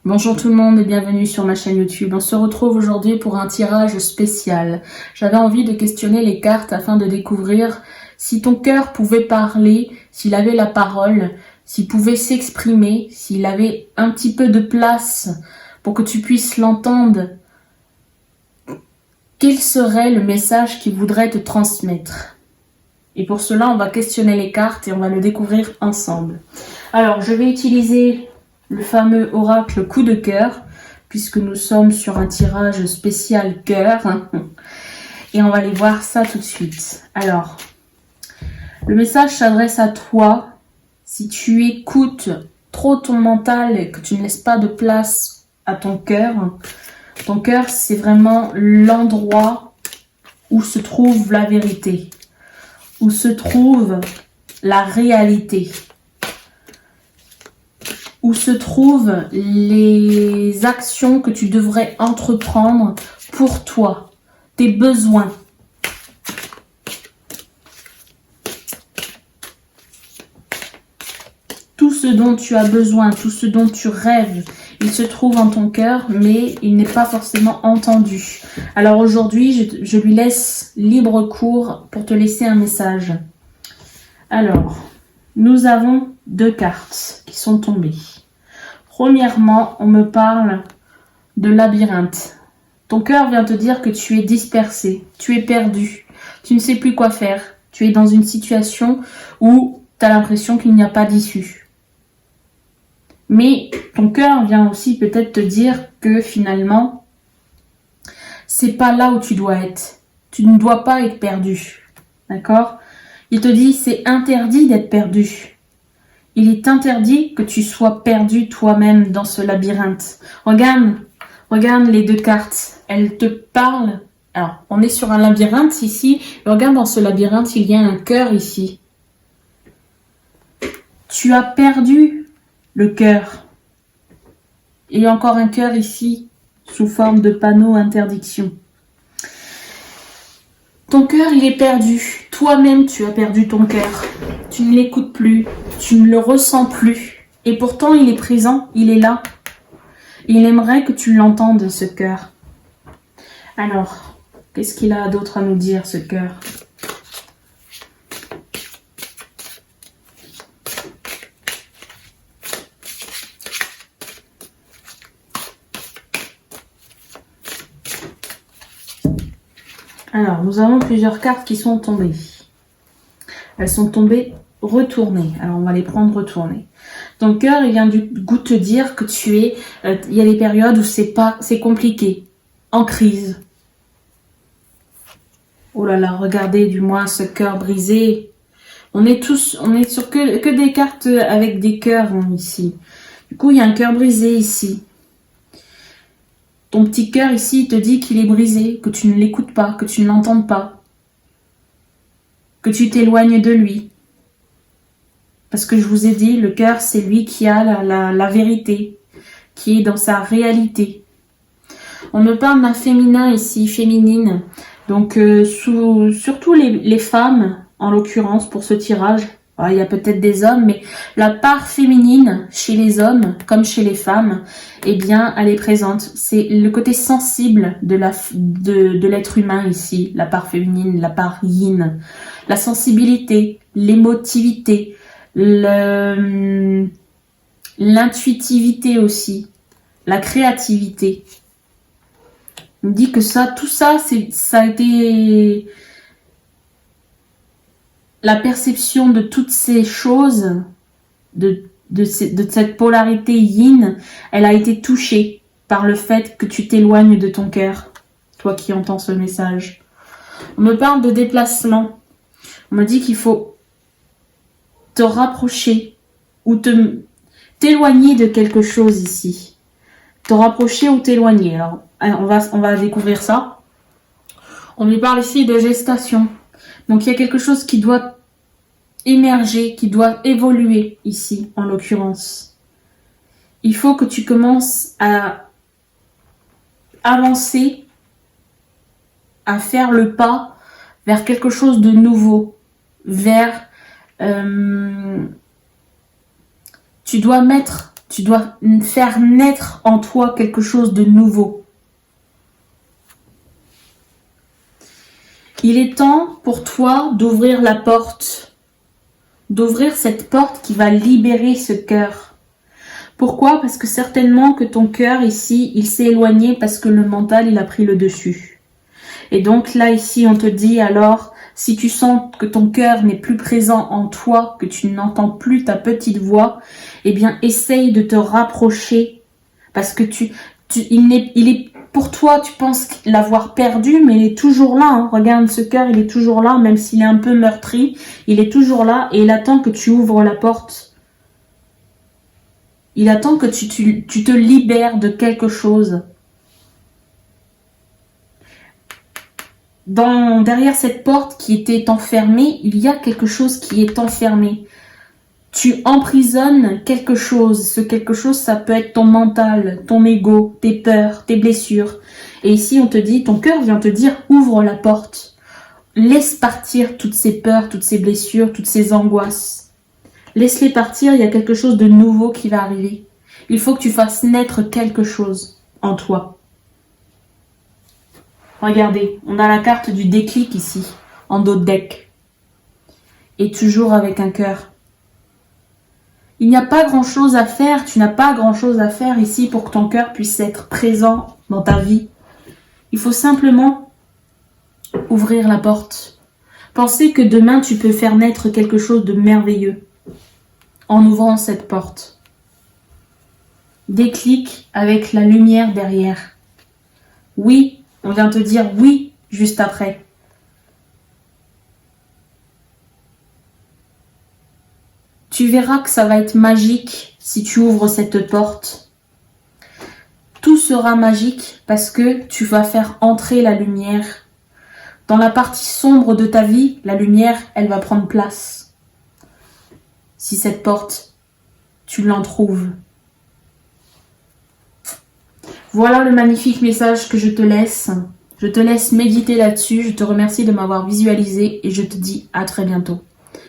Bonjour tout le monde et bienvenue sur ma chaîne YouTube. On se retrouve aujourd'hui pour un tirage spécial. J'avais envie de questionner les cartes afin de découvrir si ton cœur pouvait parler, s'il avait la parole, s'il pouvait s'exprimer, s'il avait un petit peu de place pour que tu puisses l'entendre. Quel serait le message qu'il voudrait te transmettre? Et pour cela, on va questionner les cartes et on va le découvrir ensemble. Alors, je vais utiliser le fameux oracle coup de cœur, puisque nous sommes sur un tirage spécial cœur. Et on va aller voir ça tout de suite. Alors, le message s'adresse à toi. Si tu écoutes trop ton mental et que tu ne laisses pas de place à ton cœur, c'est vraiment l'endroit où se trouve la vérité, où se trouve la réalité, où se trouvent les actions que tu devrais entreprendre pour toi, tes besoins. Tout ce dont tu as besoin, tout ce dont tu rêves, il se trouve en ton cœur, mais il n'est pas forcément entendu. Alors aujourd'hui, je lui laisse libre cours pour te laisser un message. Alors, nous avons deux cartes qui sont tombées. Premièrement, on me parle de labyrinthe. Ton cœur vient te dire que tu es dispersé, tu es perdu, tu ne sais plus quoi faire. Tu es dans une situation où tu as l'impression qu'il n'y a pas d'issue. Mais ton cœur vient aussi peut-être te dire que finalement, c'est pas là où tu dois être. Tu ne dois pas être perdu. D'accord? Il te dit c'est interdit d'être perdu. Il est interdit que tu sois perdu toi-même dans ce labyrinthe. Regarde les deux cartes. Elles te parlent. Alors, on est sur un labyrinthe ici. Regarde, dans ce labyrinthe, il y a un cœur ici. Tu as perdu le cœur. Il y a encore un cœur ici, sous forme de panneau interdiction. Ton cœur, il est perdu. Toi-même, tu as perdu ton cœur. Tu ne l'écoutes plus. Tu ne le ressens plus. Et pourtant, il est présent. Il est là. Il aimerait que tu l'entendes, ce cœur. Alors, qu'est-ce qu'il a d'autre à nous dire, ce cœur? Alors, nous avons plusieurs cartes qui sont tombées. Elles sont tombées retournées. Alors, on va les prendre retournées. Ton cœur, il vient du goût de te dire que tu es... il y a des périodes où c'est compliqué. En crise. Oh là là, regardez du moins ce cœur brisé. On est sur que des cartes avec des cœurs ici. Du coup, il y a un cœur brisé ici. Ton petit cœur ici, il te dit qu'il est brisé, que tu ne l'écoutes pas, que tu ne l'entends pas, que tu t'éloignes de lui. Parce que je vous ai dit, le cœur, c'est lui qui a la vérité, qui est dans sa réalité. On me parle d'un féminin ici, féminine. Donc, surtout les femmes, en l'occurrence, pour ce tirage. Alors, il y a peut-être des hommes, mais la part féminine, chez les hommes, comme chez les femmes, eh bien, elle est présente. C'est le côté sensible de l'être humain ici, la part féminine, la part yin. La sensibilité, l'émotivité, l'intuitivité aussi, la créativité. On me dit que tout ça, ça a été la perception de toutes ces choses, de cette polarité yin, elle a été touchée par le fait que tu t'éloignes de ton cœur, toi qui entends ce message. On me parle de déplacement. On me dit qu'il faut te rapprocher ou t'éloigner de quelque chose ici. Te rapprocher ou t'éloigner. Alors, on va découvrir ça. On me parle ici de gestation. Donc, il y a quelque chose qui doit émerger, qui doit évoluer ici, en l'occurrence. Il faut que tu commences à avancer, à faire le pas vers quelque chose de nouveau, vers... tu dois mettre Tu dois faire naître en toi quelque chose de nouveau. Il est temps pour toi d'ouvrir la porte, d'ouvrir cette porte qui va libérer ce cœur. Pourquoi? Parce que certainement que ton cœur ici, il s'est éloigné parce que le mental, il a pris le dessus. Et donc là, ici, on te dit alors, si tu sens que ton cœur n'est plus présent en toi, que tu n'entends plus ta petite voix, eh bien, essaye de te rapprocher. Parce que il est pour toi, tu penses l'avoir perdu, mais il est toujours là. Hein. Regarde, ce cœur, il est toujours là, même s'il est un peu meurtri. Il est toujours là et il attend que tu ouvres la porte. Il attend que tu te libères de quelque chose. Derrière cette porte qui était enfermée, il y a quelque chose qui est enfermé. Tu emprisonnes quelque chose. Ce quelque chose, ça peut être ton mental, ton ego, tes peurs, tes blessures. Et ici, on te dit, ton cœur vient te dire, ouvre la porte. Laisse partir toutes ces peurs, toutes ces blessures, toutes ces angoisses. Laisse-les partir, il y a quelque chose de nouveau qui va arriver. Il faut que tu fasses naître quelque chose en toi. Regardez, on a la carte du déclic ici, en dos de deck. Et toujours avec un cœur. Il n'y a pas grand-chose à faire, tu n'as pas grand-chose à faire ici pour que ton cœur puisse être présent dans ta vie. Il faut simplement ouvrir la porte. Pensez que demain, tu peux faire naître quelque chose de merveilleux en ouvrant cette porte. Déclic avec la lumière derrière. Oui, on vient te dire oui juste après. Tu verras que ça va être magique si tu ouvres cette porte. Tout sera magique parce que tu vas faire entrer la lumière. Dans la partie sombre de ta vie, la lumière, elle va prendre place. Si cette porte, tu l'entrouves. Voilà le magnifique message que je te laisse. Je te laisse méditer là-dessus. Je te remercie de m'avoir visualisé et je te dis à très bientôt.